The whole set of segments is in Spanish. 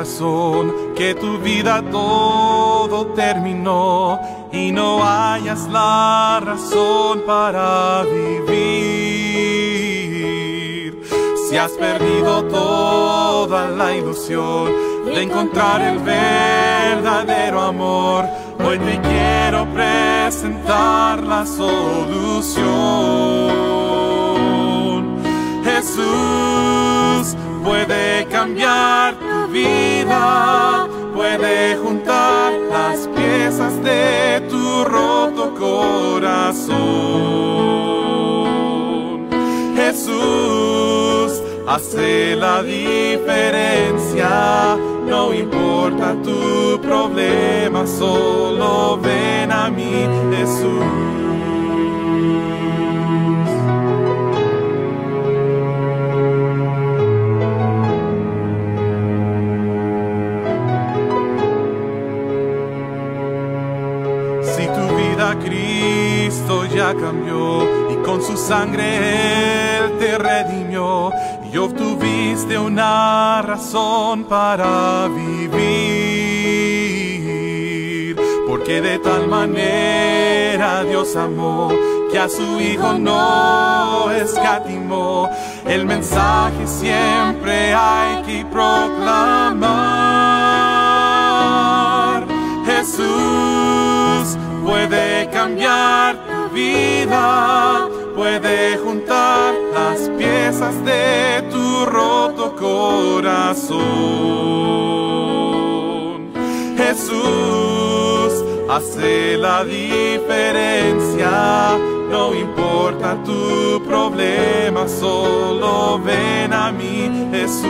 corazón que tu vida todo terminó y no hayas la razón para vivir. Si has perdido toda la ilusión de encontrar el verdadero amor, hoy te quiero presentar la solución. Jesús puede cambiar tu vida, puede juntar las piezas de tu roto corazón. Jesús hace la diferencia, no importa tu problema, solo ven a mí, Jesús. Si tu vida Cristo ya cambió y con su sangre Él te redimió y obtuviste una razón para vivir, porque de tal manera Dios amó que a su Hijo no escatimó. El mensaje siempre hay que proclamar. Jesús puede cambiar tu vida, puede juntar las piezas de tu roto corazón. Jesús hace la diferencia, no importa tu problema, solo ven a mí, Jesús.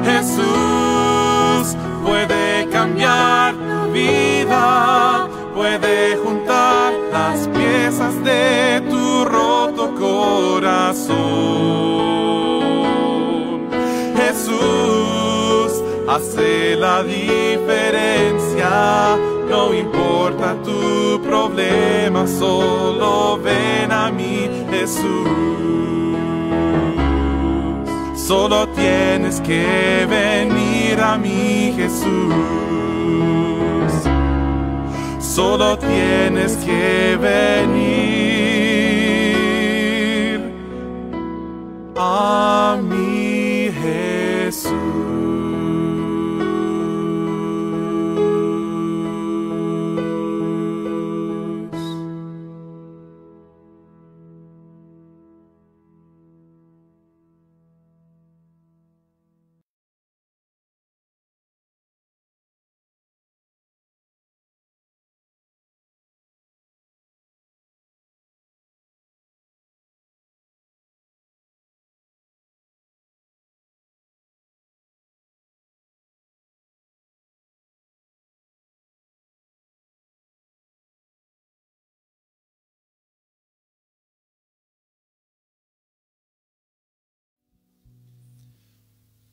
Jesús puede cambiar tu vida, puede juntar las piezas de tu roto corazón. Jesús hace la diferencia, no importa tu problema, solo ven a mí, Jesús. Solo tienes que venir a mí, Jesús. Solo tienes que venir a mí, Jesús.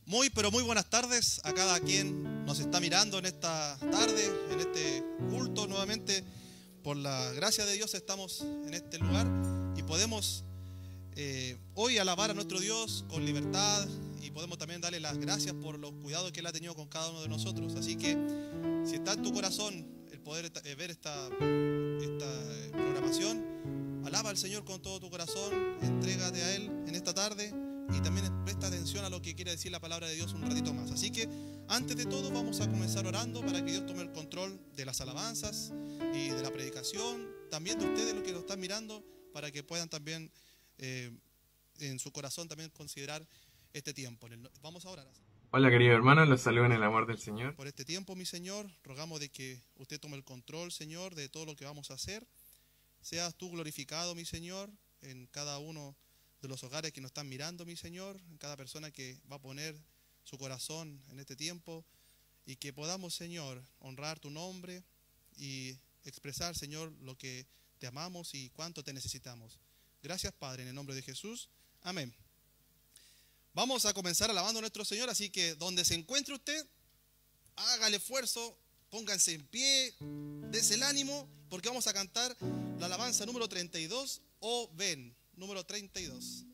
Muy, pero muy buenas tardes a cada quien nos está mirando en esta tarde, en este culto nuevamente. Por la gracia de Dios estamos en este lugar y podemos hoy alabar a nuestro Dios con libertad y podemos también darle las gracias por los cuidados que Él ha tenido con cada uno de nosotros. Así que si está en tu corazón el poder ver esta programación, alaba al Señor con todo tu corazón, entrégate a Él en esta tarde. Y también presta atención a lo que quiere decir la palabra de Dios un ratito más. Así que antes de todo vamos a comenzar orando para que Dios tome el control de las alabanzas y de la predicación. También de ustedes los que lo están mirando, para que puedan también en su corazón también considerar este tiempo. Vamos a orar. Hola queridos hermanos, los saludo en el amor del Señor. Por este tiempo, mi Señor, rogamos de que usted tome el control, Señor, de todo lo que vamos a hacer. Seas tú glorificado, mi Señor, en cada uno de los hogares que nos están mirando, mi Señor, en cada persona que va a poner su corazón en este tiempo, y que podamos, Señor, honrar tu nombre y expresar, Señor, lo que te amamos y cuánto te necesitamos. Gracias, Padre, en el nombre de Jesús. Amén. Vamos a comenzar alabando a nuestro Señor, así que donde se encuentre usted, haga el esfuerzo, pónganse en pie, des el ánimo, porque vamos a cantar la alabanza número 32, Oh ven, número 32.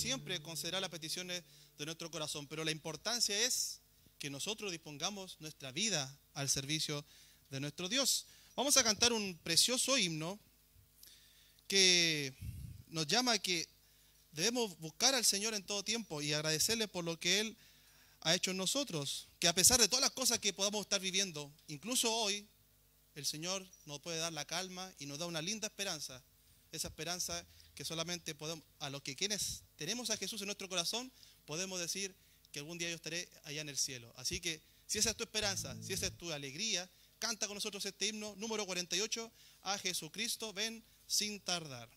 siempre concederá las peticiones de nuestro corazón, pero la importancia es que nosotros dispongamos nuestra vida al servicio de nuestro Dios. Vamos a cantar un precioso himno que nos llama a que debemos buscar al Señor en todo tiempo y agradecerle por lo que Él ha hecho en nosotros, que a pesar de todas las cosas que podamos estar viviendo, incluso hoy, el Señor nos puede dar la calma y nos da una linda esperanza, esa esperanza que solamente podemos, a los que quienes tenemos a Jesús en nuestro corazón, podemos decir que algún día yo estaré allá en el cielo. Así que si esa es tu esperanza, si esa es tu alegría, canta con nosotros este himno número 48, a Jesucristo ven sin tardar.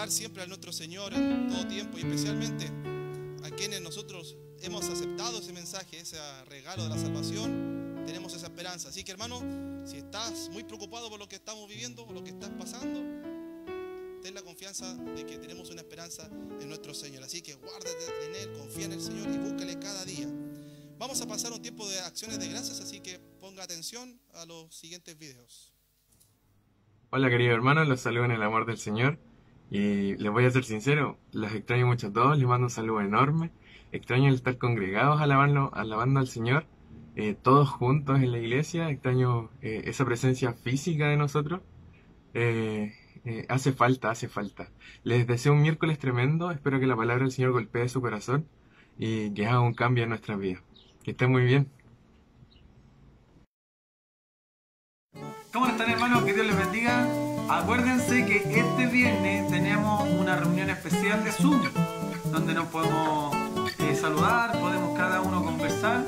Siempre a nuestro Señor en todo tiempo y especialmente a quienes nosotros hemos aceptado ese mensaje, ese regalo de la salvación, tenemos esa esperanza. Así que hermano, si estás muy preocupado por lo que estamos viviendo, por lo que estás pasando, ten la confianza de que tenemos una esperanza en nuestro Señor. Así que guárdate en Él, confía en el Señor y búscale cada día. Vamos a pasar un tiempo de acciones de gracias, así que ponga atención a los siguientes videos. Hola queridos hermanos, los saludo en el amor del Señor. Y les voy a ser sincero, los extraño mucho a todos, les mando un saludo enorme. Extraño el estar congregados alabando al Señor, todos juntos en la iglesia. Extraño esa presencia física de nosotros. Hace falta. Les deseo un miércoles tremendo, espero que la palabra del Señor golpee su corazón y que haga un cambio en nuestras vidas. Que estén muy bien. ¿Cómo están hermanos? Que Dios les bendiga. Acuérdense que este viernes tenemos una reunión especial de Zoom, donde nos podemos saludar, podemos cada uno conversar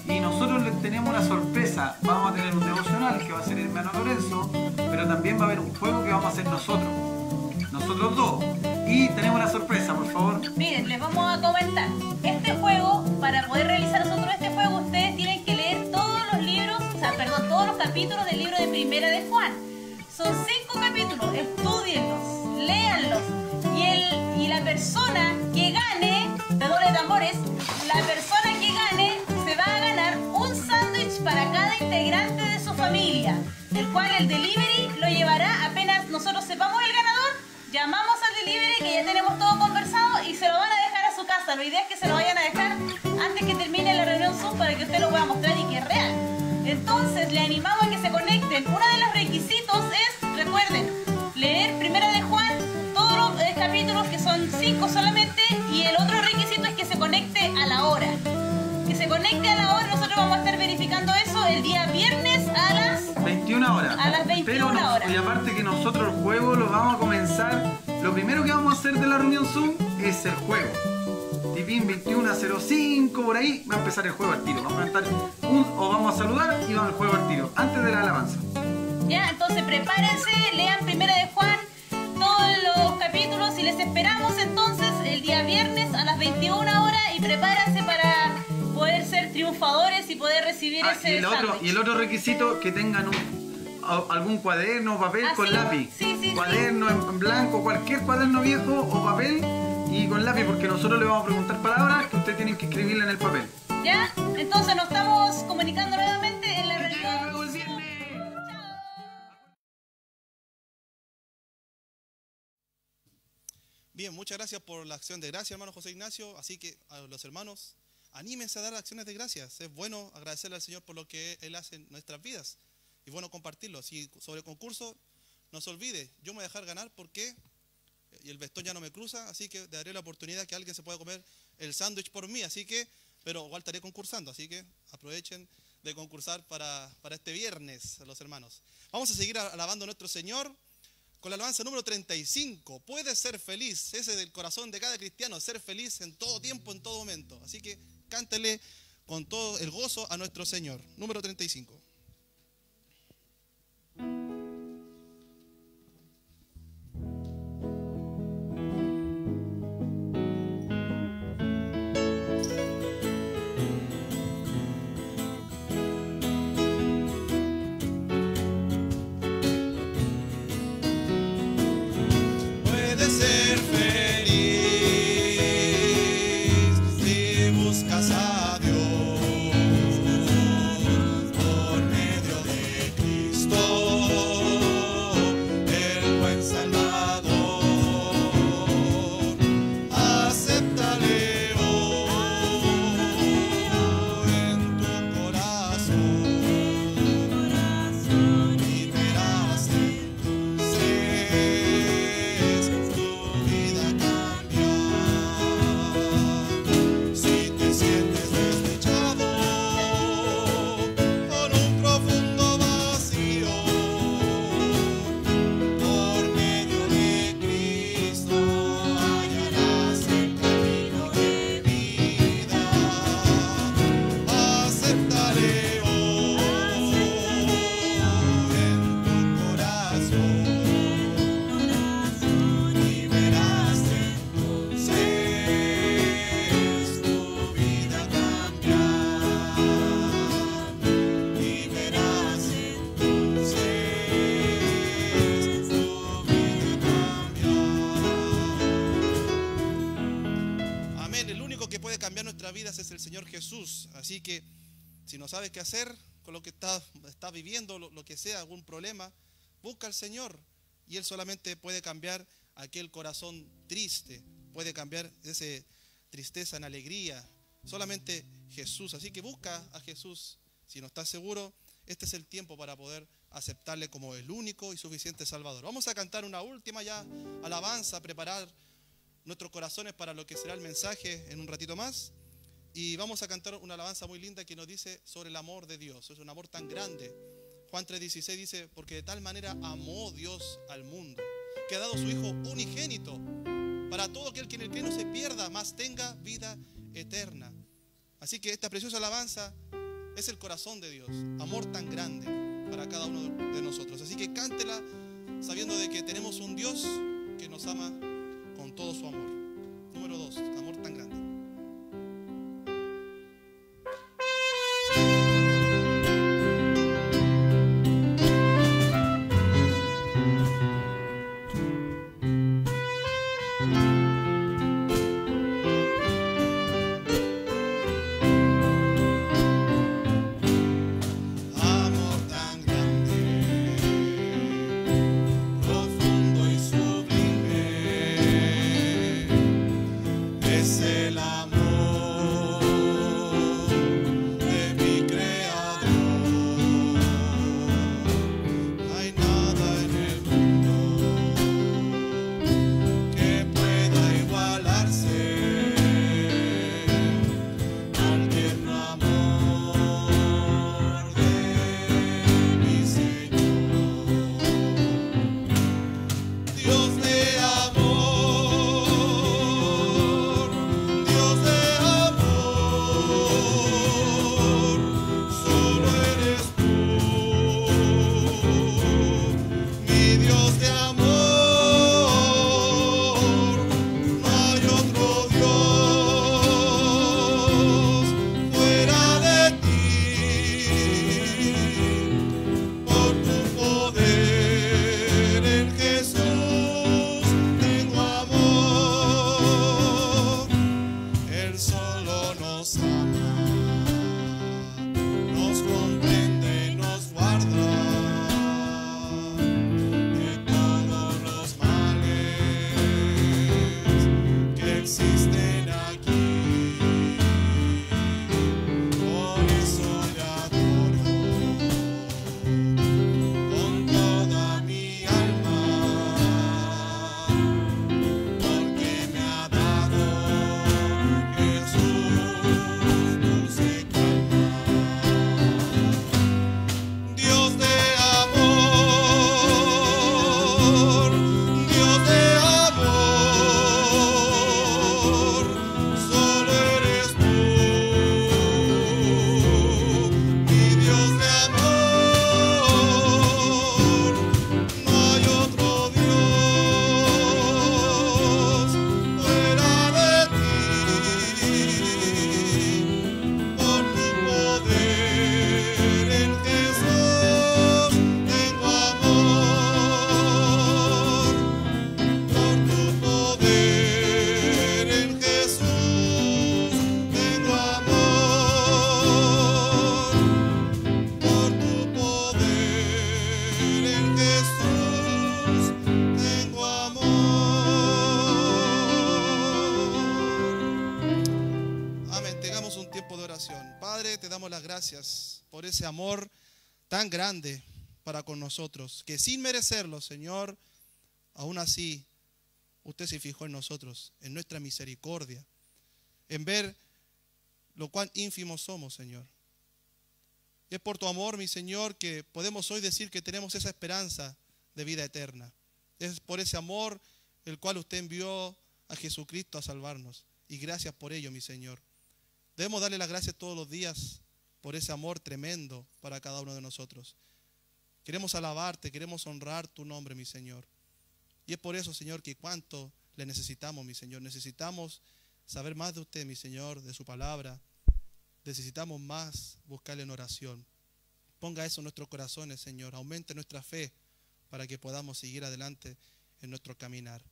y nosotros les tenemos una sorpresa. Vamos a tener un devocional que va a ser el hermano Lorenzo, pero también va a haber un juego que vamos a hacer nosotros dos. Y tenemos una sorpresa, por favor. Miren, les vamos a comentar. Este juego, para poder realizar nosotros este juego, ustedes tienen que leer todos los capítulos del libro de Primera de Juan. Son 5 capítulos, estúdienlos, léanlos. Y la persona que gane, redoble de tambores, la persona que gane se va a ganar un sándwich para cada integrante de su familia, el cual el delivery lo llevará apenas nosotros sepamos el ganador. Llamamos al delivery, que ya tenemos todo conversado, y se lo van a dejar a su casa. La idea es que se lo vayan a dejar antes que termine la reunión Zoom para que usted lo pueda mostrar y que es real. Entonces le animamos a que se conecten. Uno de los requisitos es, recuerden, leer Primera de Juan, todos los capítulos, que son 5 solamente, y el otro requisito es que se conecte a la hora. Que se horas. A las 21 horas. Y aparte que nosotros el juego lo vamos a comenzar. Lo primero que vamos a hacer de la reunión Zoom es el juego. Tipín 21:05, por ahí va a empezar el juego al tiro. Vamos a cantar o vamos a saludar y vamos al juego al tiro, antes de la alabanza. Ya, entonces prepárense, lean Primera de Juan, todos los capítulos y les esperamos entonces el día viernes a las 21 horas y prepárense para poder ser triunfadores y poder recibir ese sándwich. Y el otro requisito, que tengan algún cuaderno, papel con lápiz. Sí, cuaderno en blanco, cualquier cuaderno viejo o papel y con lápiz, porque nosotros le vamos a preguntar palabras que ustedes tienen que escribirle en el papel. Ya, entonces nos estamos comunicando nuevamente en la reunión. Bien, muchas gracias por la acción de gracias, hermano José Ignacio. Así que a los hermanos, anímense a dar acciones de gracias. Es bueno agradecerle al Señor por lo que Él hace en nuestras vidas. Y bueno compartirlo. Si sobre el concurso, no se olvide, yo me voy a dejar ganar porque y el vestón ya no me cruza, así que daré la oportunidad que alguien se pueda comer el sándwich por mí. Así que, pero igual estaré concursando, así que aprovechen de concursar para este viernes, los hermanos. Vamos a seguir alabando a nuestro Señor con la alabanza número 35. Puedes ser feliz, ese es del corazón de cada cristiano, ser feliz en todo tiempo, en todo momento. Así que cántele con todo el gozo a nuestro Señor. Número 35. Ser feliz si buscas a Dios por medio de Cristo, el buen Salvador. Acéptale hoy en tu corazón y verás es el Señor Jesús. Así que si no sabes qué hacer con lo que estás viviendo, lo que sea, algún problema, busca al Señor y Él solamente puede cambiar aquel corazón triste, puede cambiar esa tristeza en alegría, solamente Jesús. Así que busca a Jesús. Si no estás seguro, este es el tiempo para poder aceptarle como el único y suficiente Salvador. Vamos a cantar una última ya alabanza, preparar nuestros corazones para lo que será el mensaje en un ratito más. Y vamos a cantar una alabanza muy linda que nos dice sobre el amor de Dios. Es un amor tan grande. Juan 3:16 dice: porque de tal manera amó Dios al mundo, que ha dado su Hijo unigénito, para todo aquel que en el que no se pierda, mas tenga vida eterna. Así que esta preciosa alabanza es el corazón de Dios. Amor tan grande para cada uno de nosotros. Así que cántela sabiendo de que tenemos un Dios que nos ama con todo su amor. Número 2, amor tan grande. profundo y sublime. gracias por ese amor tan grande para con nosotros, que sin merecerlo, Señor, aún así, usted se fijó en nosotros, en nuestra misericordia, en ver lo cuán ínfimos somos, Señor. Y es por tu amor, mi Señor, que podemos hoy decir que tenemos esa esperanza de vida eterna. Es por ese amor el cual usted envió a Jesucristo a salvarnos. Y gracias por ello, mi Señor. Debemos darle las gracias todos los días por ese amor tremendo para cada uno de nosotros. Queremos alabarte, queremos honrar tu nombre, mi Señor. Y es por eso, Señor, que cuánto le necesitamos, mi Señor. Necesitamos saber más de usted, mi Señor, de su palabra. Necesitamos más buscarle en oración. Ponga eso en nuestros corazones, Señor. Aumente nuestra fe para que podamos seguir adelante en nuestro caminar.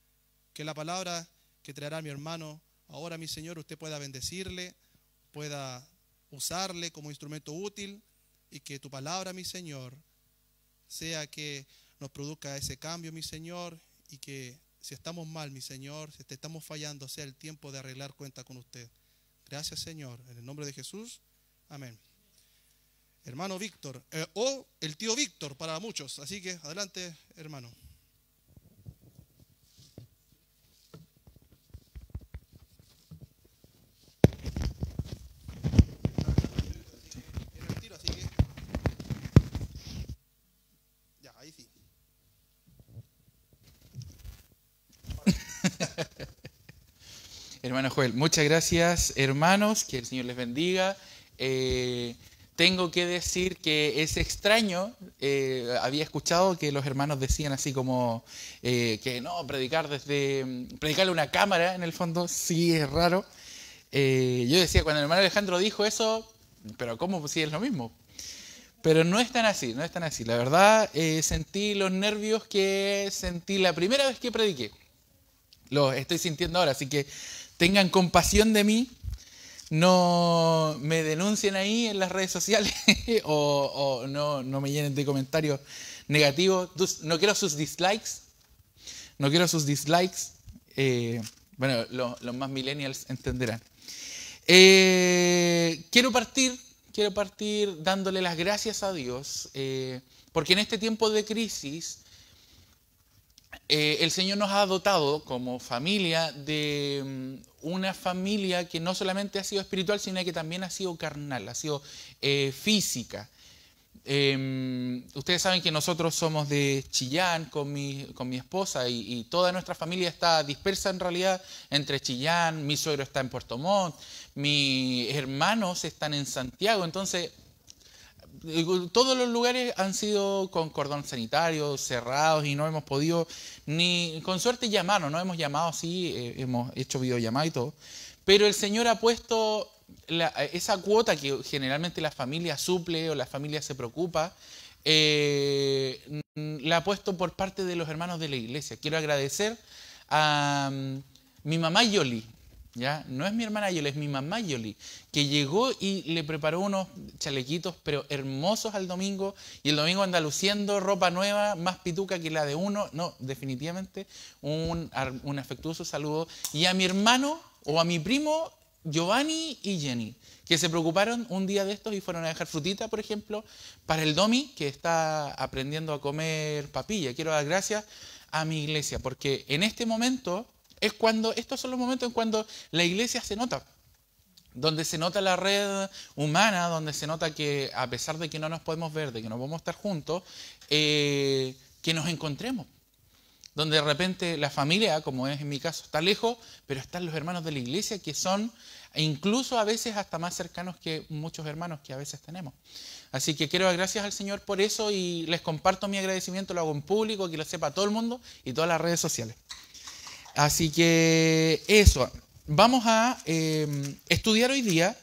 Que la palabra que traerá mi hermano ahora, mi Señor, usted pueda bendecirle, pueda usarle como instrumento útil, y que tu palabra, mi Señor, sea que nos produzca ese cambio, mi Señor, y que si estamos mal, mi Señor, si te estamos fallando, sea el tiempo de arreglar cuenta con usted. Gracias, Señor, en el nombre de Jesús, amén. Hermano Víctor, o el tío Víctor para muchos, así que adelante, hermano. Hermano Joel, muchas gracias, hermanos, que el Señor les bendiga. Tengo que decir que es extraño, había escuchado que los hermanos decían así como que no, predicarle una cámara en el fondo, sí es raro. Yo decía, cuando el hermano Alejandro dijo eso, pero ¿cómo? Pues sí es lo mismo. Pero no es tan así, no es tan así. La verdad, sentí los nervios que sentí la primera vez que prediqué. Los estoy sintiendo ahora, así que tengan compasión de mí. No me denuncien ahí en las redes sociales o no me llenen de comentarios negativos. No quiero sus dislikes. No quiero sus dislikes. Bueno, los más millennials entenderán. Quiero partir dándole las gracias a Dios, porque en este tiempo de crisis el Señor nos ha dotado como familia de una familia que no solamente ha sido espiritual, sino que también ha sido carnal, ha sido física. Ustedes saben que nosotros somos de Chillán con mi esposa y toda nuestra familia está dispersa en realidad entre Chillán, mi suegro está en Puerto Montt, mis hermanos están en Santiago, entonces todos los lugares han sido con cordón sanitario, cerrados, y no hemos podido ni con suerte llamarnos, no hemos llamado así, hemos hecho videollamada y todo, pero el Señor ha puesto esa cuota que generalmente la familia suple o la familia se preocupa, la ha puesto por parte de los hermanos de la iglesia. Quiero agradecer a mi mamá Yoli, ¿ya? No es mi hermana Yoli, es mi mamá Yoli, que llegó y le preparó unos chalequitos pero hermosos al domingo, y el domingo anda luciendo ropa nueva, más pituca que la de uno. No, definitivamente un afectuoso saludo. Y a mi hermano o a mi primo Giovanni y Jenny, que se preocuparon un día de estos y fueron a dejar frutita, por ejemplo, para el Domi, que está aprendiendo a comer papilla. Quiero dar gracias a mi iglesia, porque en este momento estos son los momentos en cuando la iglesia se nota, donde se nota la red humana, donde se nota que a pesar de que no nos podemos ver, de que no podemos estar juntos, que nos encontremos. Donde de repente la familia, como es en mi caso, está lejos, pero están los hermanos de la iglesia que son incluso a veces hasta más cercanos que muchos hermanos que a veces tenemos. Así que quiero dar gracias al Señor por eso y les comparto mi agradecimiento, lo hago en público, que lo sepa todo el mundo y todas las redes sociales. Así que eso, vamos a estudiar hoy día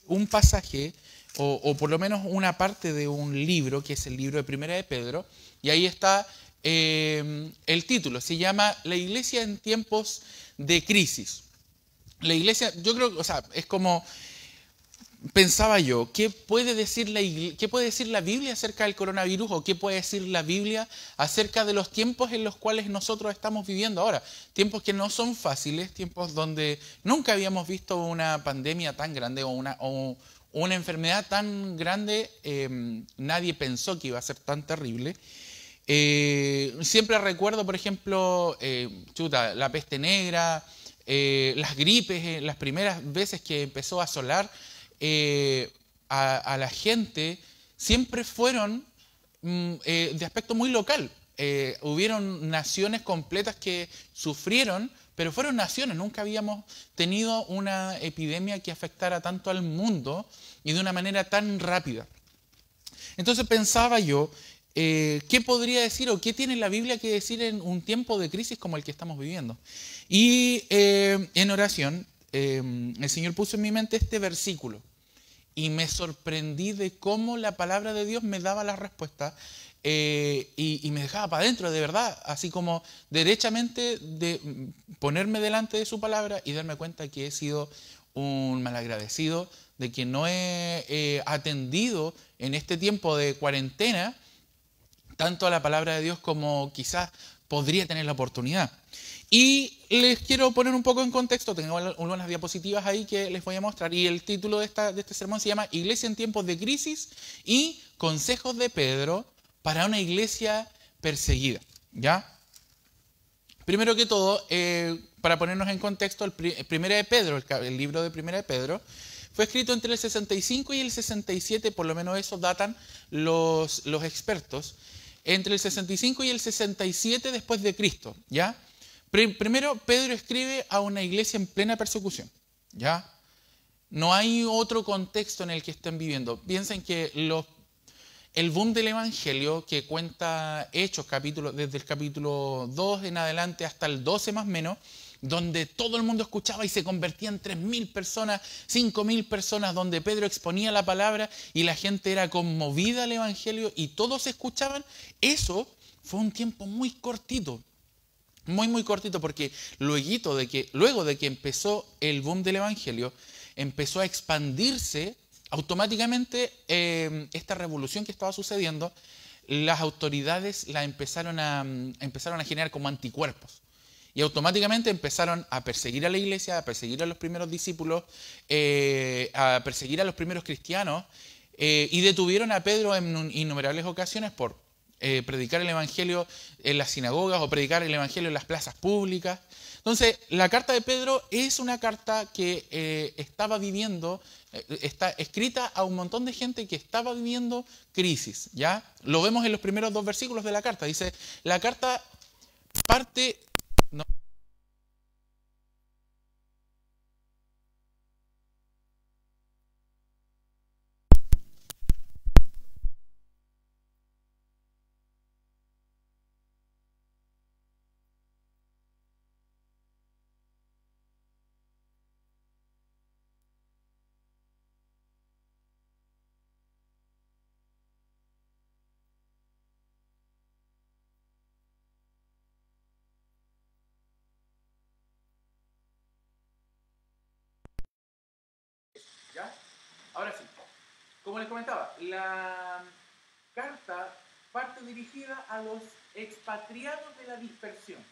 un pasaje o por lo menos una parte de un libro, que es el libro de Primera de Pedro, y ahí está el título, se llama La Iglesia en tiempos de crisis. La iglesia, yo creo que, o sea, es como, pensaba yo, ¿qué puede decir la Biblia acerca del coronavirus? ¿O qué puede decir la Biblia acerca de los tiempos en los cuales nosotros estamos viviendo ahora? Tiempos que no son fáciles, tiempos donde nunca habíamos visto una pandemia tan grande o una enfermedad tan grande, nadie pensó que iba a ser tan terrible. Siempre recuerdo, por ejemplo, la peste negra, las gripes, las primeras veces que empezó a asolar a la gente, siempre fueron de aspecto muy local. Hubieron naciones completas que sufrieron, pero fueron naciones. Nunca habíamos tenido una epidemia que afectara tanto al mundo y de una manera tan rápida. Entonces pensaba yo, ¿qué podría decir o qué tiene la Biblia que decir en un tiempo de crisis como el que estamos viviendo? Y en oración, el Señor puso en mi mente este versículo y me sorprendí de cómo la palabra de Dios me daba la respuesta y me dejaba para adentro, de verdad, así como derechamente de ponerme delante de su palabra y darme cuenta que he sido un malagradecido, de que no he atendido en este tiempo de cuarentena tanto a la palabra de Dios como quizás podría tener la oportunidad. Y les quiero poner un poco en contexto, tengo unas diapositivas ahí que les voy a mostrar, y el título de este sermón se llama Iglesia en tiempos de crisis y consejos de Pedro para una iglesia perseguida. ¿Ya? Primero que todo, para ponernos en contexto, Primera de Pedro, el libro de Primera de Pedro, fue escrito entre el 65 y el 67, por lo menos eso datan los expertos, entre el 65 y el 67 después de Cristo, ¿ya? Primero, Pedro escribe a una iglesia en plena persecución, ¿ya? No hay otro contexto en el que estén viviendo. Piensen que el boom del Evangelio, que cuenta Hechos, desde el capítulo 2 en adelante hasta el 12 más o menos, donde todo el mundo escuchaba y se convertían 3.000 personas, 5.000 personas, donde Pedro exponía la palabra y la gente era conmovida al Evangelio y todos escuchaban, eso fue un tiempo muy cortito, muy cortito, porque luego de que empezó el boom del Evangelio, empezó a expandirse automáticamente esta revolución que estaba sucediendo, las autoridades la empezaron a generar como anticuerpos. Y automáticamente empezaron a perseguir a la iglesia, a perseguir a los primeros discípulos, a perseguir a los primeros cristianos, y detuvieron a Pedro en innumerables ocasiones por predicar el Evangelio en las sinagogas o predicar el Evangelio en las plazas públicas. Entonces, la carta de Pedro es una carta que estaba viviendo, está escrita a un montón de gente que estaba viviendo crisis, ¿ya? Lo vemos en los primeros 2 versículos de la carta. Dice, la carta parte... No. ¿Ya? Ahora sí, como les comentaba, la carta parte dirigida a los expatriados de la dispersión.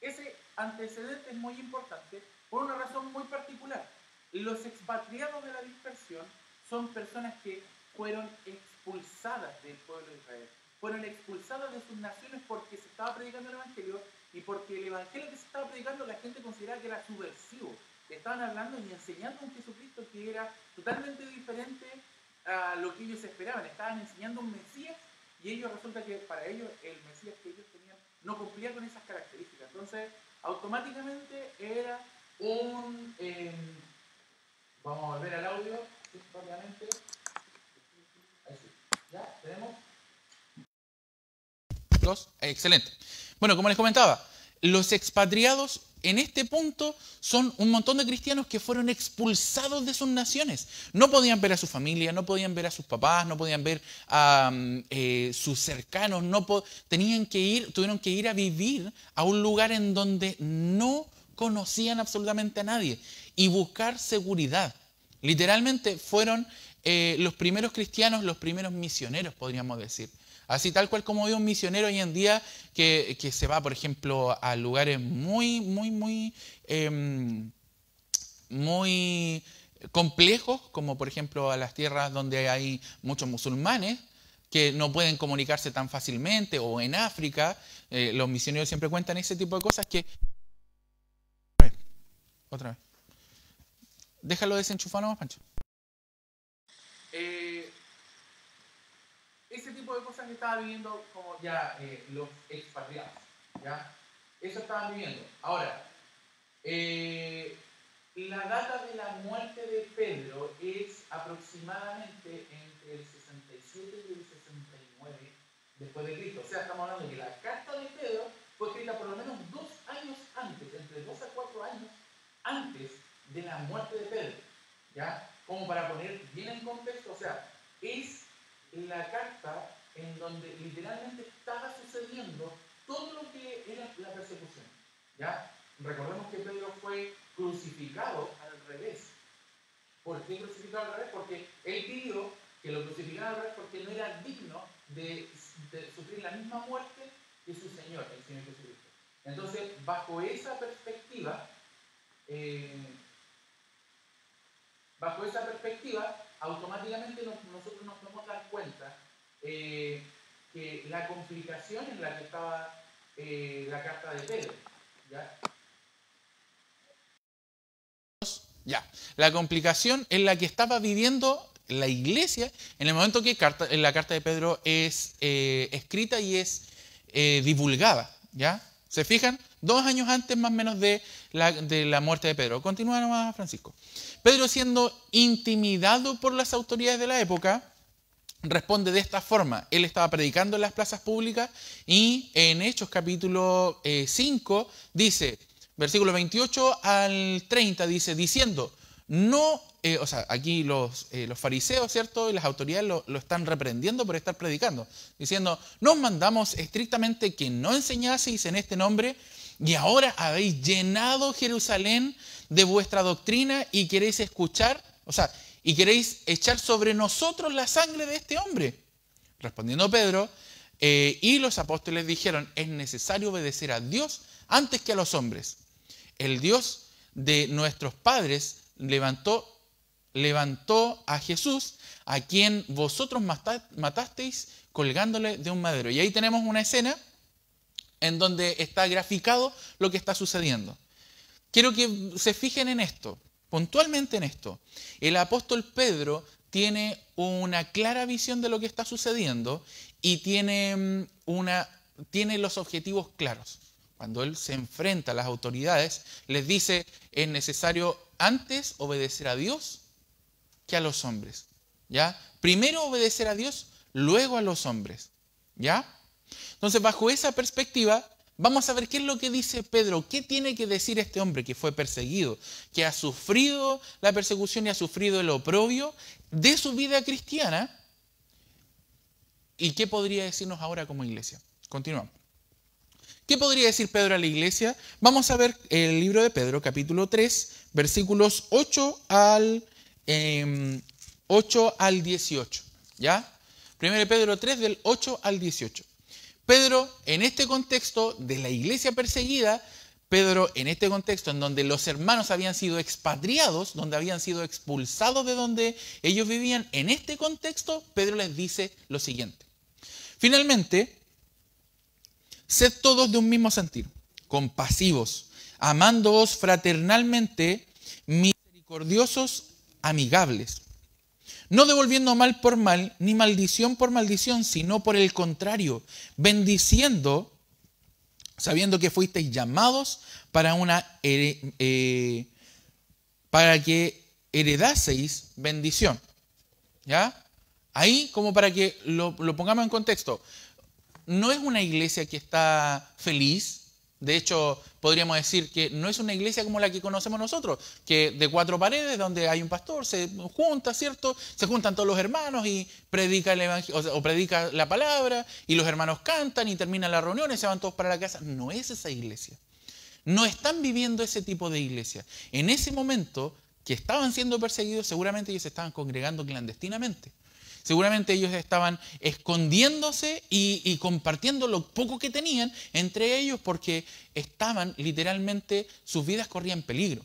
Ese antecedente es muy importante por una razón muy particular. Los expatriados de la dispersión son personas que fueron expulsadas del pueblo de Israel, fueron expulsadas de sus naciones porque se estaba predicando el Evangelio y porque el Evangelio que se estaba predicando la gente consideraba que era subversivo. Estaban hablando y enseñando a un Jesucristo que era totalmente diferente a lo que ellos esperaban. Estaban enseñando un Mesías y ellos resulta que para ellos el Mesías que ellos tenían no cumplía con esas características. Entonces, automáticamente era un... vamos a volver al audio, rápidamente. Ahí sí. ¿Ya? ¿Tenemos? Excelente. Bueno, como les comentaba, los expatriados en este punto son un montón de cristianos que fueron expulsados de sus naciones. No podían ver a su familia, no podían ver a sus papás, no podían ver a sus cercanos, tuvieron que ir a vivir a un lugar en donde no conocían absolutamente a nadie y buscar seguridad. Literalmente fueron los primeros cristianos, los primeros misioneros, podríamos decir. Así tal cual como hay un misionero hoy en día que se va, por ejemplo, a lugares muy complejos, como por ejemplo a las tierras donde hay muchos musulmanes que no pueden comunicarse tan fácilmente, o en África, los misioneros siempre cuentan ese tipo de cosas que... Otra vez. Déjalo desenchufado nomás, Pancho. Ese tipo de cosas que estaban viviendo como ya los expatriados, ¿ya? Eso estaban viviendo. Ahora, la data de la muerte de Pedro es aproximadamente entre el 67 y el 69 después de Cristo. O sea, estamos hablando de que la carta de Pedro fue escrita por lo menos 2 años antes, entre 2 a 4 años antes de la muerte de Pedro, ¿ya? Como para poner bien en contexto, o sea, es la carta en donde literalmente estaba sucediendo todo lo que era la persecución, ¿ya? Recordemos que Pedro fue crucificado al revés. ¿Por qué crucificado al revés? Porque él pidió que lo crucificaran al revés porque no era digno de sufrir la misma muerte que su Señor, el Señor Jesucristo. Entonces, bajo esa perspectiva, automáticamente nosotros nos podemos dar cuenta que la complicación en la que estaba la carta de Pedro, ¿ya? La complicación en la que estaba viviendo la iglesia en el momento que la carta de Pedro es escrita y es divulgada, ¿ya? ¿Se fijan? 2 años antes más o menos de la muerte de Pedro. Continúa nomás, Francisco. Pedro, siendo intimidado por las autoridades de la época, responde de esta forma. Él estaba predicando en las plazas públicas y en Hechos capítulo 5 dice, versículo 28 al 30, dice, diciendo, no, o sea, aquí los fariseos, ¿cierto? Y las autoridades lo están reprendiendo por estar predicando, diciendo, nos mandamos estrictamente que no enseñaseis en este nombre, y ahora habéis llenado Jerusalén de vuestra doctrina y queréis escuchar, o sea, y queréis echar sobre nosotros la sangre de este hombre. Respondiendo Pedro, y los apóstoles dijeron, es necesario obedecer a Dios antes que a los hombres. El Dios de nuestros padres levantó a Jesús, a quien vosotros matasteis colgándole de un madero. Y ahí tenemos una escena en donde está graficado lo que está sucediendo. Quiero que se fijen en esto, puntualmente en esto. El apóstol Pedro tiene una clara visión de lo que está sucediendo y tiene los objetivos claros. Cuando él se enfrenta a las autoridades, les dice, es necesario antes obedecer a Dios que a los hombres, ¿ya? Primero obedecer a Dios, luego a los hombres, ¿ya? Entonces, bajo esa perspectiva, vamos a ver qué es lo que dice Pedro, qué tiene que decir este hombre que fue perseguido, que ha sufrido la persecución y ha sufrido el oprobio de su vida cristiana, y qué podría decirnos ahora como iglesia. Continuamos. ¿Qué podría decir Pedro a la iglesia? Vamos a ver el libro de Pedro, capítulo 3, versículos 8 al 18, ¿ya? 1 Pedro 3, del 8 al 18. Pedro, en este contexto de la iglesia perseguida, Pedro, en este contexto en donde los hermanos habían sido expatriados, donde habían sido expulsados de donde ellos vivían, en este contexto, Pedro les dice lo siguiente. Finalmente, sed todos de un mismo sentir, compasivos, amándoos fraternalmente, misericordiosos, amigables, no devolviendo mal por mal, ni maldición por maldición, sino por el contrario, bendiciendo, sabiendo que fuisteis llamados para que heredaseis bendición. ¿Ya? Ahí, como para que lo pongamos en contexto, no es una iglesia que está feliz. De hecho, podríamos decir que no es una iglesia como la que conocemos nosotros, que de 4 paredes, donde hay un pastor, se junta, ¿cierto? Se juntan todos los hermanos y predica el evangelio, o predica la palabra, y los hermanos cantan y terminan la reunión y se van todos para la casa. No es esa iglesia. No están viviendo ese tipo de iglesia. En ese momento que estaban siendo perseguidos, seguramente ellos se estaban congregando clandestinamente. Seguramente ellos estaban escondiéndose y compartiendo lo poco que tenían entre ellos porque estaban literalmente, sus vidas corrían peligro.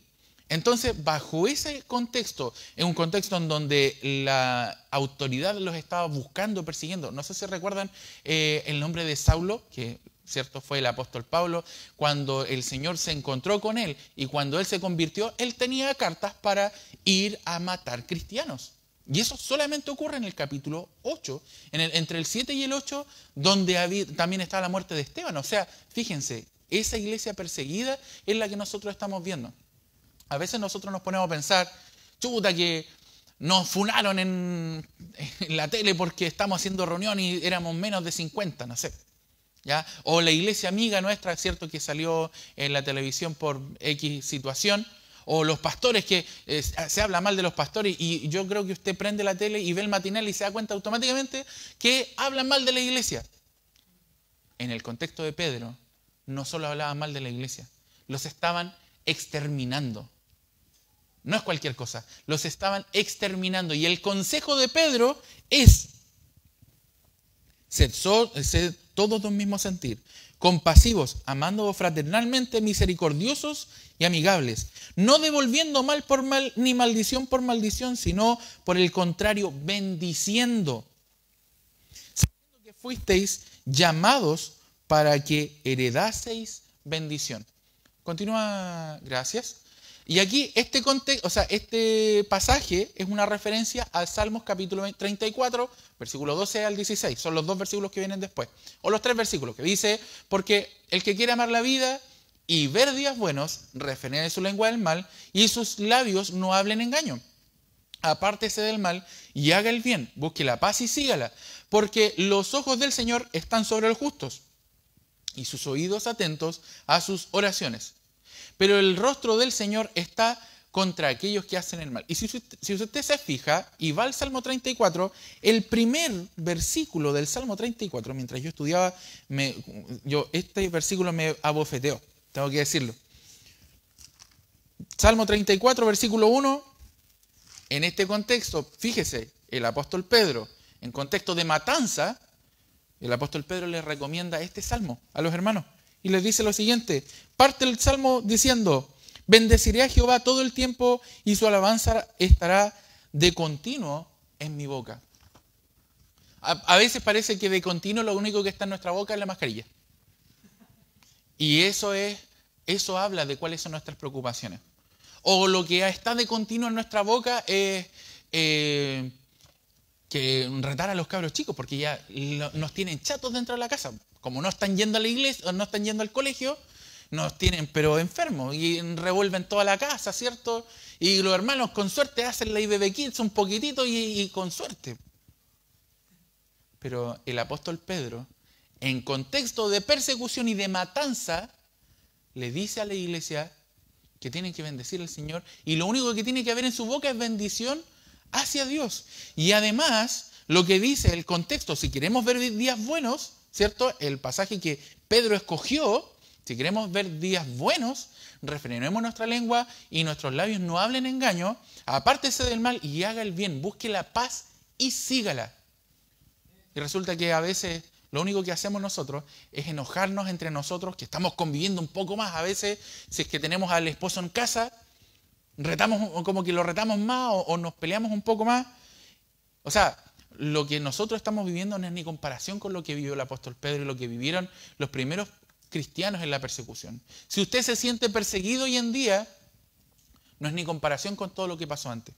Entonces, bajo ese contexto, en un contexto en donde la autoridad los estaba buscando, persiguiendo, no sé si recuerdan el nombre de Saulo, que cierto fue el apóstol Pablo, cuando el Señor se encontró con él y cuando él se convirtió, él tenía cartas para ir a matar cristianos. Y eso solamente ocurre en el capítulo 8, entre el 7 y el 8, donde también está la muerte de Esteban. O sea, fíjense, esa iglesia perseguida es la que nosotros estamos viendo. A veces nosotros nos ponemos a pensar, chuta, que nos funaron en la tele porque estamos haciendo reunión y éramos menos de 50, no sé. ¿Ya? O la iglesia amiga nuestra, ¿cierto?, que salió en la televisión por X situación. O los pastores, que se habla mal de los pastores, y yo creo que usted prende la tele y ve el matinal y se da cuenta automáticamente que hablan mal de la iglesia. En el contexto de Pedro, no solo hablaban mal de la iglesia, los estaban exterminando. No es cualquier cosa, los estaban exterminando. Y el consejo de Pedro es: sed todos de un mismo sentir, compasivos, amándoos fraternalmente, misericordiosos y amigables, no devolviendo mal por mal ni maldición por maldición, sino por el contrario, bendiciendo, sabiendo que fuisteis llamados para que heredaseis bendición. Continúa, gracias. Y aquí este pasaje es una referencia al Salmos capítulo 34, versículo 12 al 16. Son los dos versículos que vienen después. O los tres versículos que dice: porque el que quiere amar la vida y ver días buenos, refrene su lengua del mal y sus labios no hablen engaño. Apártese del mal y haga el bien, busque la paz y sígala. Porque los ojos del Señor están sobre los justos y sus oídos atentos a sus oraciones. Pero el rostro del Señor está contra aquellos que hacen el mal. Y si usted se fija y va al Salmo 34, el primer versículo del Salmo 34, mientras yo estudiaba, este versículo me abofeteó, tengo que decirlo. Salmo 34, versículo 1, en este contexto, fíjese, el apóstol Pedro, en contexto de matanza, el apóstol Pedro les recomienda este salmo a los hermanos. Y les dice lo siguiente: parte el salmo diciendo: bendeciré a Jehová todo el tiempo y su alabanza estará de continuo en mi boca. A veces parece que de continuo lo único que está en nuestra boca es la mascarilla. Y eso habla de cuáles son nuestras preocupaciones. O lo que está de continuo en nuestra boca es que retar a los cabros chicos, porque ya nos tienen chatos dentro de la casa. Como no están yendo a la iglesia, o no están yendo al colegio, nos tienen pero enfermos y revuelven toda la casa, ¿cierto? Y los hermanos con suerte hacen la IBB Kids un poquitito y con suerte. Pero el apóstol Pedro, en contexto de persecución y de matanza, le dice a la iglesia que tienen que bendecir al Señor y lo único que tiene que haber en su boca es bendición hacia Dios. Y además, lo que dice el contexto, si queremos ver días buenos, ¿cierto? El pasaje que Pedro escogió, si queremos ver días buenos, refrenemos nuestra lengua y nuestros labios no hablen engaño, apártese del mal y haga el bien, busque la paz y sígala. Y resulta que a veces lo único que hacemos nosotros es enojarnos entre nosotros, que estamos conviviendo un poco más. A veces, si es que tenemos al esposo en casa, como que lo retamos más o nos peleamos un poco más. O sea, lo que nosotros estamos viviendo no es ni comparación con lo que vivió el apóstol Pedro y lo que vivieron los primeros cristianos en la persecución. Si usted se siente perseguido hoy en día, no es ni comparación con todo lo que pasó antes.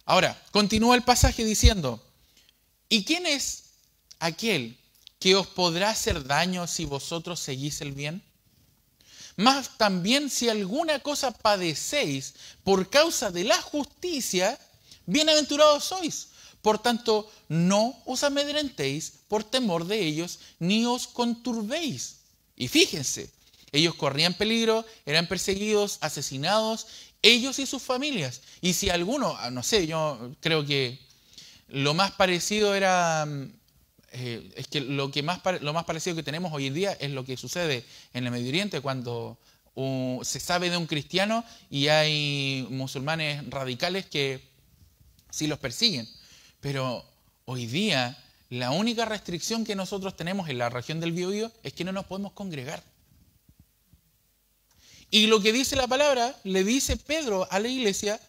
Ahora, continúa el pasaje diciendo: ¿y quién es aquel que os podrá hacer daño si vosotros seguís el bien? Mas también si alguna cosa padecéis por causa de la justicia, bienaventurados sois. Por tanto, no os amedrentéis por temor de ellos, ni os conturbéis. Y fíjense, ellos corrían peligro, eran perseguidos, asesinados, ellos y sus familias. Y si alguno, no sé, yo creo que lo más parecido era... es que lo más parecido que tenemos hoy en día es lo que sucede en el Medio Oriente cuando se sabe de un cristiano y hay musulmanes radicales que sí los persiguen. Pero hoy día la única restricción que nosotros tenemos en la región del Biobío es que no nos podemos congregar. Y lo que dice la palabra, le dice Pedro a la iglesia,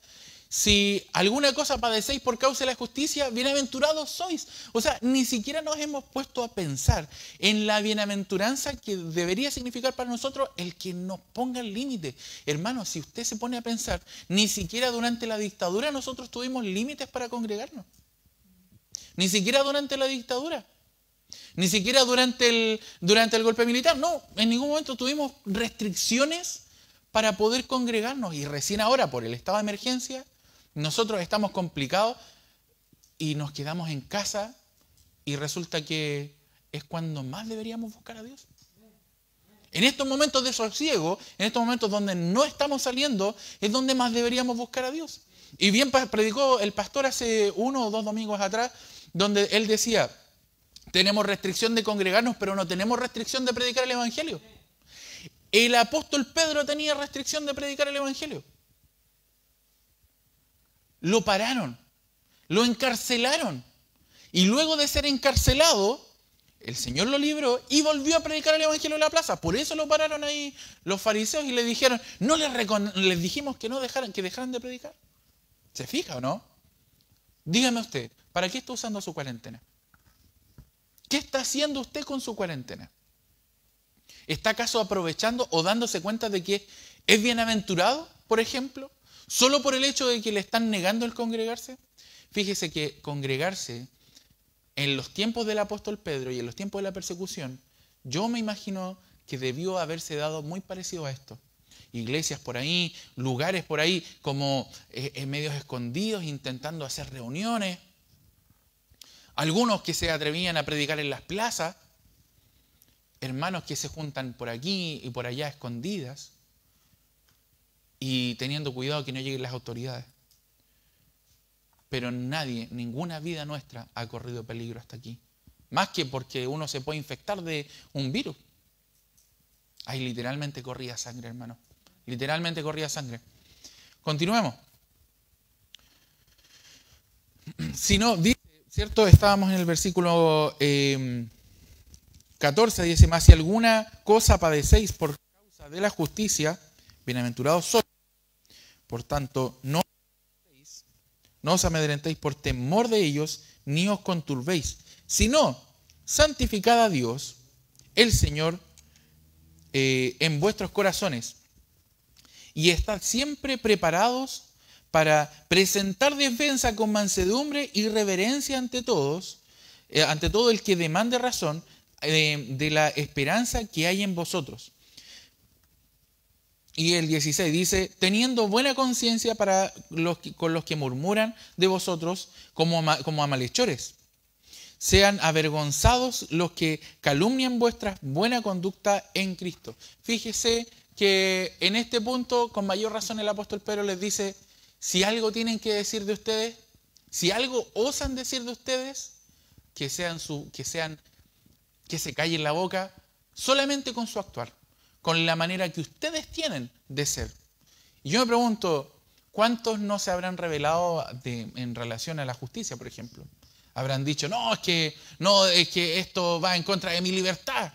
si alguna cosa padecéis por causa de la justicia, bienaventurados sois. O sea, ni siquiera nos hemos puesto a pensar en la bienaventuranza que debería significar para nosotros el que nos ponga el límite. Hermano, si usted se pone a pensar, ni siquiera durante la dictadura nosotros tuvimos límites para congregarnos. Ni siquiera durante la dictadura. Ni siquiera durante el golpe militar. No, en ningún momento tuvimos restricciones para poder congregarnos. Y recién ahora, por el estado de emergencia, nosotros estamos complicados y nos quedamos en casa y resulta que es cuando más deberíamos buscar a Dios. En estos momentos de sosiego, en estos momentos donde no estamos saliendo, es donde más deberíamos buscar a Dios. Y bien predicó el pastor hace 1 o 2 domingos atrás, donde él decía, tenemos restricción de congregarnos, pero no tenemos restricción de predicar el Evangelio. El apóstol Pedro tenía restricción de predicar el Evangelio. Lo pararon, lo encarcelaron. Y luego de ser encarcelado, el Señor lo libró y volvió a predicar el Evangelio en la plaza. Por eso lo pararon ahí los fariseos y le dijeron, no les dijimos que dejaran de predicar. ¿Se fija o no? Dígame usted, ¿para qué está usando su cuarentena? ¿Qué está haciendo usted con su cuarentena? ¿Está acaso aprovechando o dándose cuenta de que es bienaventurado, por ejemplo, solo por el hecho de que le están negando el congregarse? Fíjese que congregarse en los tiempos del apóstol Pedro y en los tiempos de la persecución, yo me imagino que debió haberse dado muy parecido a esto. Iglesias por ahí, lugares por ahí como en medios escondidos, intentando hacer reuniones. Algunos que se atrevían a predicar en las plazas. Hermanos que se juntan por aquí y por allá escondidas. Y teniendo cuidado que no lleguen las autoridades. Pero nadie, ninguna vida nuestra ha corrido peligro hasta aquí. Más que porque uno se puede infectar de un virus. Ahí literalmente corría sangre, hermano. Literalmente corría sangre. Continuemos. Si no, dice, ¿cierto? Estábamos en el versículo 14, dice, más si alguna cosa padecéis por causa de la justicia, bienaventurados sois. Por tanto, no os amedrentéis por temor de ellos, ni os conturbéis, sino santificad a Dios, el Señor, en vuestros corazones, y estad siempre preparados para presentar defensa con mansedumbre y reverencia ante todos, ante todo el que demande razón de la esperanza que hay en vosotros. Y el 16 dice, teniendo buena conciencia con los que murmuran de vosotros como a malhechores. Sean avergonzados los que calumnian vuestra buena conducta en Cristo. Fíjese que en este punto, con mayor razón, el apóstol Pedro les dice, si algo tienen que decir de ustedes, si algo osan decir de ustedes, que se callen la boca solamente con su actuar, con la manera que ustedes tienen de ser. Y yo me pregunto, ¿cuántos no se habrán revelado en relación a la justicia, por ejemplo? Habrán dicho, no, es que esto va en contra de mi libertad.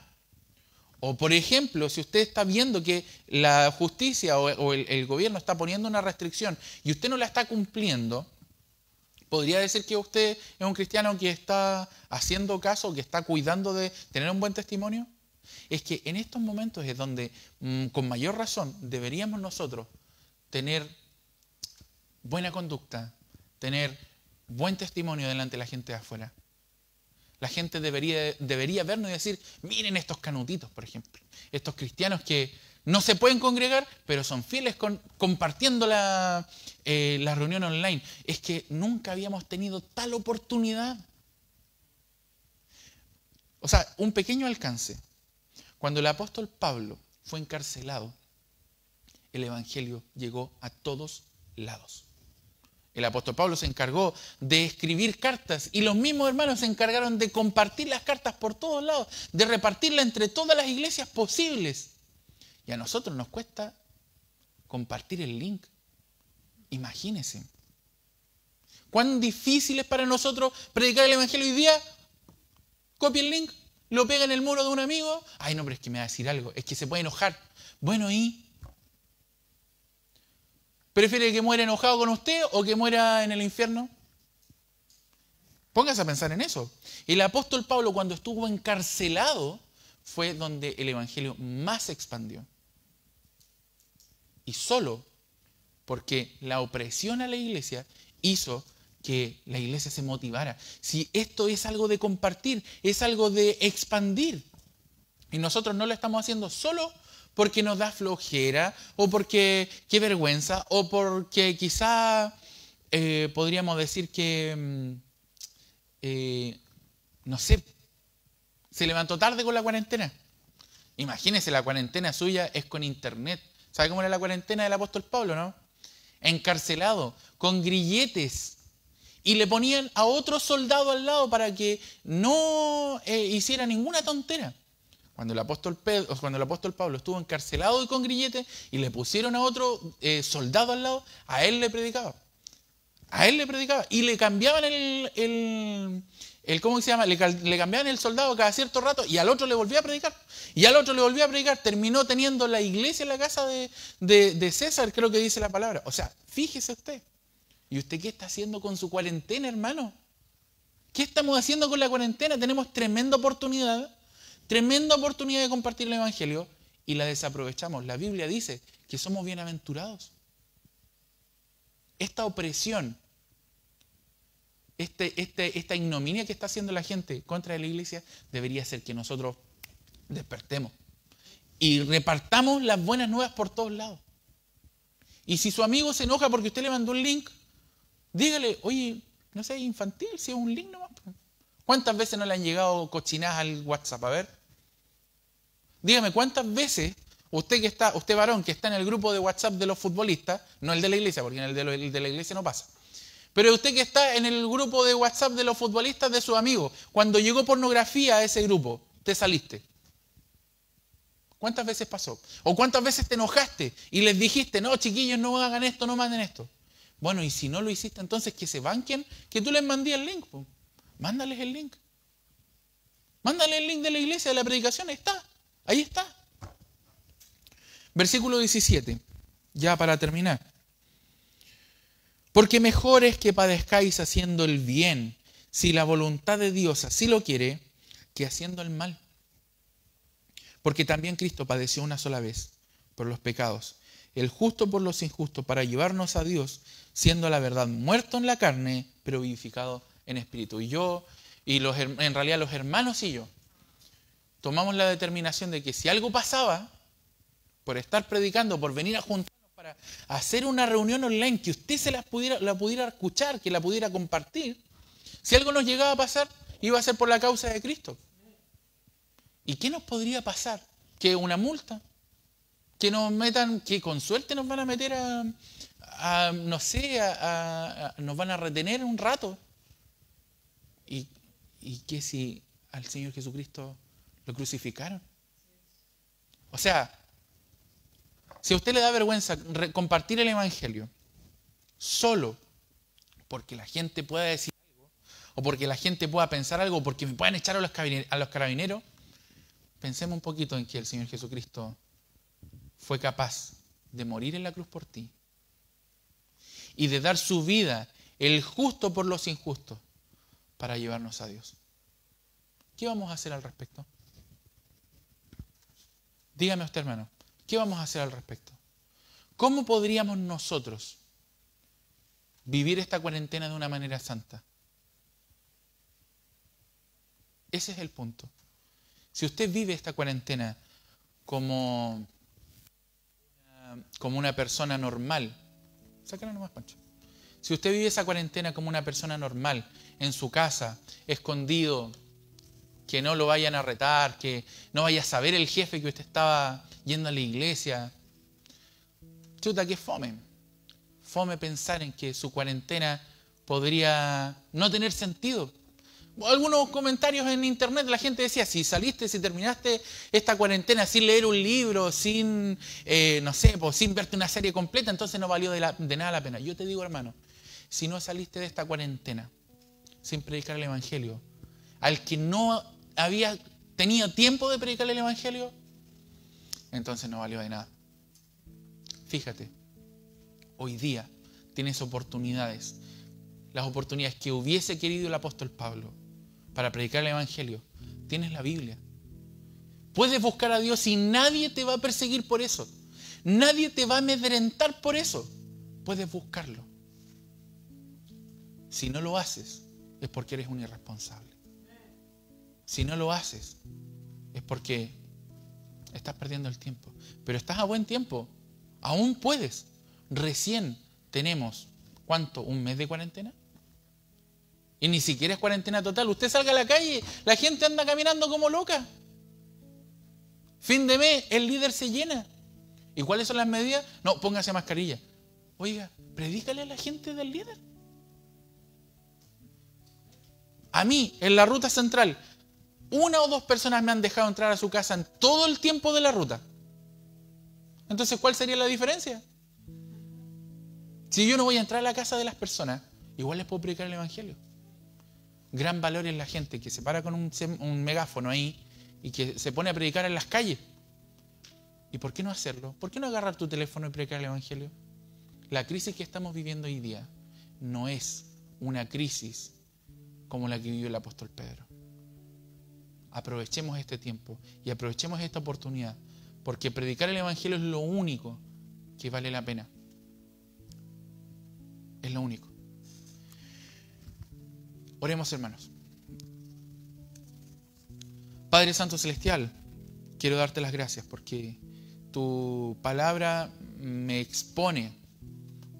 O, por ejemplo, si usted está viendo que la justicia o el gobierno está poniendo una restricción y usted no la está cumpliendo, ¿podría decir que usted es un cristiano que está haciendo caso, que está cuidando de tener un buen testimonio? Es que en estos momentos es donde, con mayor razón, deberíamos nosotros tener buena conducta, tener buen testimonio delante de la gente de afuera. La gente debería vernos y decir, miren estos canutitos, por ejemplo. Estos cristianos que no se pueden congregar, pero son fieles compartiendo la reunión online. Es que nunca habíamos tenido tal oportunidad. O sea, un pequeño alcance. Cuando el apóstol Pablo fue encarcelado, el evangelio llegó a todos lados. El apóstol Pablo se encargó de escribir cartas y los mismos hermanos se encargaron de compartir las cartas por todos lados, de repartirlas entre todas las iglesias posibles. Y a nosotros nos cuesta compartir el link. Imagínense. ¿Cuán difícil es para nosotros predicar el evangelio hoy día? Copia el link, lo pega en el muro de un amigo. Ay, no, pero es que me va a decir algo, es que se puede enojar. Bueno, ¿y? ¿Prefiere que muera enojado con usted o que muera en el infierno? Póngase a pensar en eso. El apóstol Pablo, cuando estuvo encarcelado, fue donde el evangelio más se expandió. Y solo porque la opresión a la iglesia hizo que la iglesia se motivara. Si esto es algo de compartir, es algo de expandir. Y nosotros no lo estamos haciendo solo porque nos da flojera, o porque qué vergüenza, o porque quizá podríamos decir que, no sé, se levantó tarde con la cuarentena. Imagínese, la cuarentena suya es con internet. ¿Sabe cómo era la cuarentena del apóstol Pablo, no? Encarcelado, con grilletes. Y le ponían a otro soldado al lado para que no hiciera ninguna tontera. Cuando el apóstol Pablo estuvo encarcelado y con grilletes y le pusieron a otro soldado al lado, a él le predicaba. A él le predicaba. Y le cambiaban ¿cómo se llama? Le cambiaban el soldado cada cierto rato y al otro le volvía a predicar. Y al otro le volvía a predicar. Terminó teniendo la iglesia en la casa de César, creo que dice la palabra. O sea, fíjese usted. ¿Y usted qué está haciendo con su cuarentena, hermano? ¿Qué estamos haciendo con la cuarentena? Tenemos tremenda oportunidad de compartir el evangelio y la desaprovechamos. La Biblia dice que somos bienaventurados. Esta opresión, esta ignominia que está haciendo la gente contra la iglesia debería ser que nosotros despertemos y repartamos las buenas nuevas por todos lados. Y si su amigo se enoja porque usted le mandó un link, dígale, oye, no sé, infantil, si es un link nomás. ¿Cuántas veces no le han llegado cochinadas al WhatsApp? A ver. Dígame, ¿cuántas veces usted varón que está en el grupo de WhatsApp de los futbolistas, no el de la iglesia, porque en el de la iglesia no pasa, pero usted que está en el grupo de WhatsApp de los futbolistas de sus amigos, cuando llegó pornografía a ese grupo, te saliste? ¿Cuántas veces pasó? ¿O cuántas veces te enojaste y les dijiste, no, chiquillos, no hagan esto, no manden esto? Bueno, y si no lo hiciste, entonces que se banquen, que tú les mandé el link. Po. Mándales el link. Mándale el link de la iglesia, de la predicación, ahí está. Ahí está. Versículo 17, ya para terminar. Porque mejor es que padezcáis haciendo el bien, si la voluntad de Dios así lo quiere, que haciendo el mal. Porque también Cristo padeció una sola vez por los pecados, el justo por los injustos, para llevarnos a Dios, siendo la verdad muerto en la carne, pero vivificado en espíritu. En realidad los hermanos y yo, tomamos la determinación de que si algo pasaba, por estar predicando, por venir a juntarnos para hacer una reunión online, que usted la pudiera escuchar, que la pudiera compartir, si algo nos llegaba a pasar, iba a ser por la causa de Cristo. ¿Y qué nos podría pasar? ¿Que una multa? ¿Que nos metan, que con suerte nos van a meter no sé, nos van a retener un rato? ¿Y qué si al Señor Jesucristo lo crucificaron? O sea, si a usted le da vergüenza compartir el evangelio solo porque la gente pueda decir algo, o porque la gente pueda pensar algo, porque me puedan echar a los carabineros, pensemos un poquito en que el Señor Jesucristo fue capaz de morir en la cruz por ti y de dar su vida, el justo por los injustos, para llevarnos a Dios. ¿Qué vamos a hacer al respecto? Dígame usted, hermano, ¿qué vamos a hacer al respecto? ¿Cómo podríamos nosotros vivir esta cuarentena de una manera santa? Ese es el punto. Si usted vive esta cuarentena como una persona normal, sácala nomás, Pancho. Si usted vive esa cuarentena como una persona normal, en su casa, escondido, que no lo vayan a retar, que no vaya a saber el jefe que usted estaba yendo a la iglesia, chuta, que fome. Fome pensar en que su cuarentena podría no tener sentido. Algunos comentarios en internet, la gente decía, si terminaste esta cuarentena sin leer un libro, sin, no sé, sin verte una serie completa, entonces no valió de nada la pena. Yo te digo, hermano, si no saliste de esta cuarentena sin predicar el evangelio, al que no había tenido tiempo de predicar el evangelio, entonces no valió de nada. Fíjate, Hoy día tienes oportunidades. Las oportunidades que hubiese querido el apóstol Pablo para predicar el Evangelio. Tienes la Biblia. Puedes buscar a Dios y nadie te va a perseguir por eso. Nadie te va a amedrentar por eso. Puedes buscarlo. Si no lo haces, es porque eres un irresponsable. Si no lo haces, es porque estás perdiendo el tiempo. Pero estás a buen tiempo. Aún puedes. Recién tenemos, ¿cuánto? ¿Un mes de cuarentena? Y ni siquiera es cuarentena total. Usted salga a la calle, la gente anda caminando como loca. Fin de mes, el líder se llena. ¿Y cuáles son las medidas? No, póngase mascarilla. Oiga, predícale a la gente del líder. A mí, en la ruta central, 1 o 2 personas me han dejado entrar a su casa en todo el tiempo de la ruta. Entonces, ¿cuál sería la diferencia? Si yo no voy a entrar a la casa de las personas, igual les puedo predicar el Evangelio. Gran valor en la gente que se para con un megáfono ahí y que se pone a predicar en las calles. ¿Y por qué no hacerlo? ¿Por qué no agarrar tu teléfono y predicar el Evangelio? La crisis que estamos viviendo hoy día no es una crisis como la que vivió el apóstol Pedro. Aprovechemos este tiempo y aprovechemos esta oportunidad, porque predicar el Evangelio es lo único que vale la pena. Es lo único. Oremos, hermanos. Padre Santo Celestial, quiero darte las gracias porque tu palabra me expone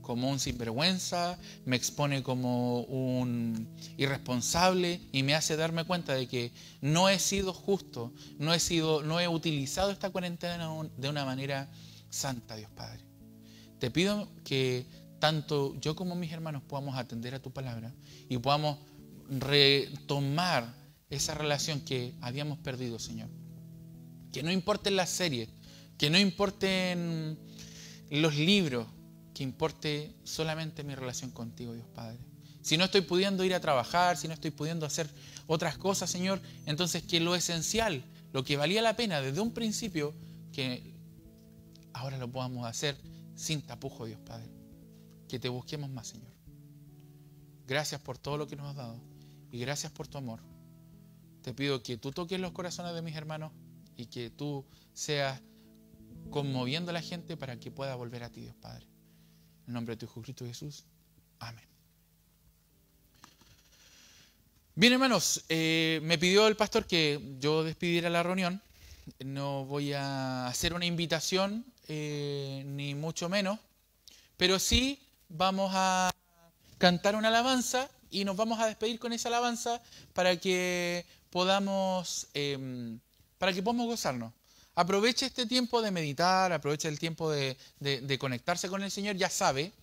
como un sinvergüenza, me expone como un irresponsable y me hace darme cuenta de que no he sido justo, no he utilizado esta cuarentena de una manera santa, Dios Padre. Te pido que tanto yo como mis hermanos podamos atender a tu palabra y podamos retomar esa relación que habíamos perdido, Señor. Que no importen las series, que no importen los libros, que importe solamente mi relación contigo, Dios Padre. Si no estoy pudiendo ir a trabajar, si no estoy pudiendo hacer otras cosas, Señor, entonces que lo esencial, lo que valía la pena desde un principio, que ahora lo podamos hacer sin tapujo, Dios Padre. Que te busquemos más, Señor. Gracias por todo lo que nos has dado y gracias por tu amor. Te pido que tú toques los corazones de mis hermanos y que tú seas conmoviendo a la gente para que pueda volver a ti, Dios Padre. En el nombre de tu Hijo Cristo Jesús. Amén. Bien, hermanos, me pidió el pastor que yo despidiera la reunión. No voy a hacer una invitación, ni mucho menos, pero sí vamos a cantar una alabanza y nos vamos a despedir con esa alabanza para que podamos gozarnos. Aproveche este tiempo de meditar, aproveche el tiempo de conectarse con el Señor. Ya sabe,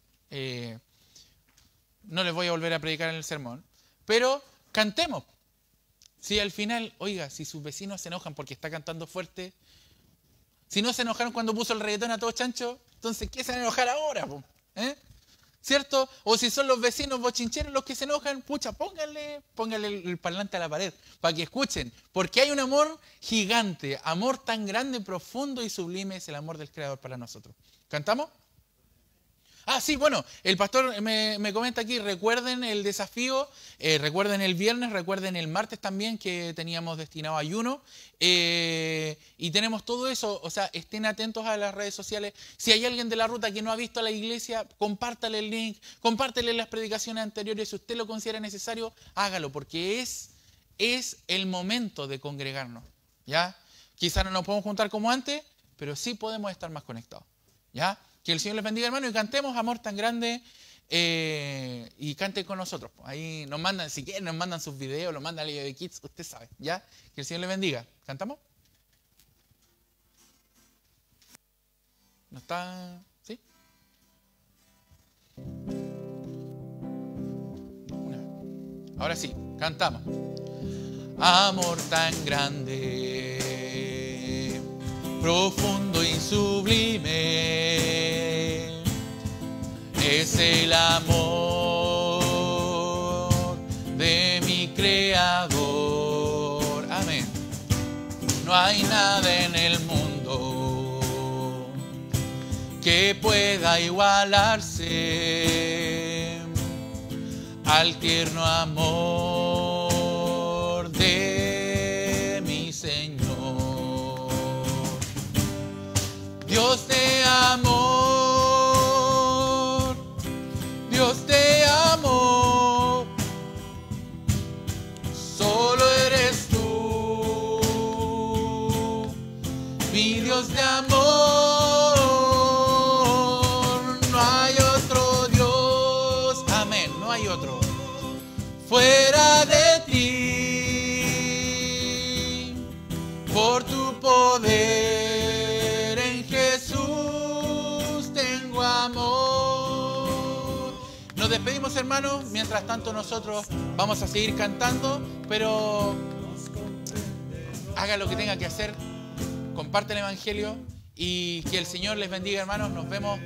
no les voy a volver a predicar en el sermón, pero cantemos. Si al final, oiga, si sus vecinos se enojan porque está cantando fuerte, si no se enojaron cuando puso el reggaetón a todo chancho, entonces ¿qué se van a enojar ahora? ¿Cierto? O si son los vecinos bochincheros los que se enojan, pucha, pónganle el parlante a la pared para que escuchen. Porque hay un amor gigante, amor tan grande, profundo y sublime es el amor del Creador para nosotros. ¿Cantamos? Ah, sí, bueno, el pastor me comenta aquí, recuerden el desafío, recuerden el viernes, recuerden el martes también que teníamos destinado a ayuno, y tenemos todo eso, o sea, estén atentos a las redes sociales. Si hay alguien de la ruta que no ha visto a la iglesia, compártale el link, compártele las predicaciones anteriores, si usted lo considera necesario, hágalo, porque es el momento de congregarnos, ¿ya? Quizás no nos podemos juntar como antes, pero sí podemos estar más conectados, ¿ya? Que el Señor les bendiga, hermano, y cantemos Amor tan grande, y canten con nosotros. Ahí nos mandan, si quieren, nos mandan sus videos, los mandan a Leo de Kids, usted sabe, ¿ya? Que el Señor les bendiga. ¿Cantamos? ¿No está? ¿Sí? Ahora sí, cantamos. Amor tan grande, profundo y sublime, es el amor de mi Creador. Amén. No hay nada en el mundo que que pueda igualarse al tierno amor de mi Señor. Dios de amor, Dios de amor, solo eres tú, mi Dios de amor. No hay otro Dios, amén, no hay otro fuera de ti, por tu poder en Jesús tengo amor. Nos despedimos, hermanos. Mientras tanto nosotros vamos a seguir cantando, pero haga lo que tenga que hacer, comparte el Evangelio y que el Señor les bendiga, hermanos. Nos vemos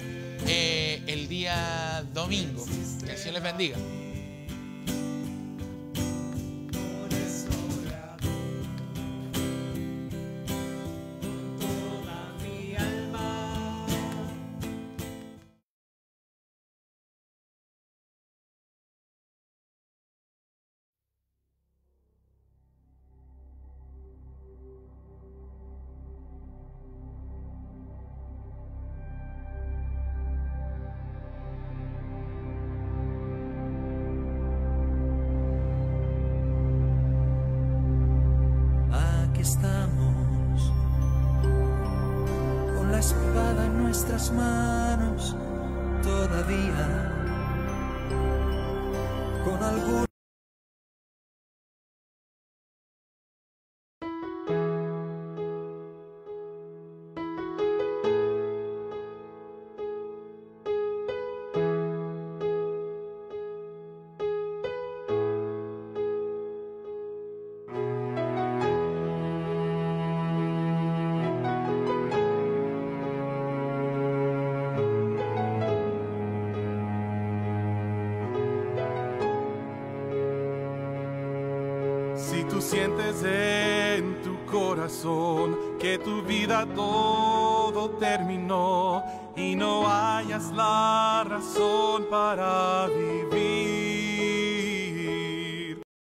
el día domingo. Que el Señor les bendiga. Estamos con la espada en nuestras manos todavía, con algún Si tú sientes en tu corazón que tu vida todo terminó y no hayas la razón para vivir,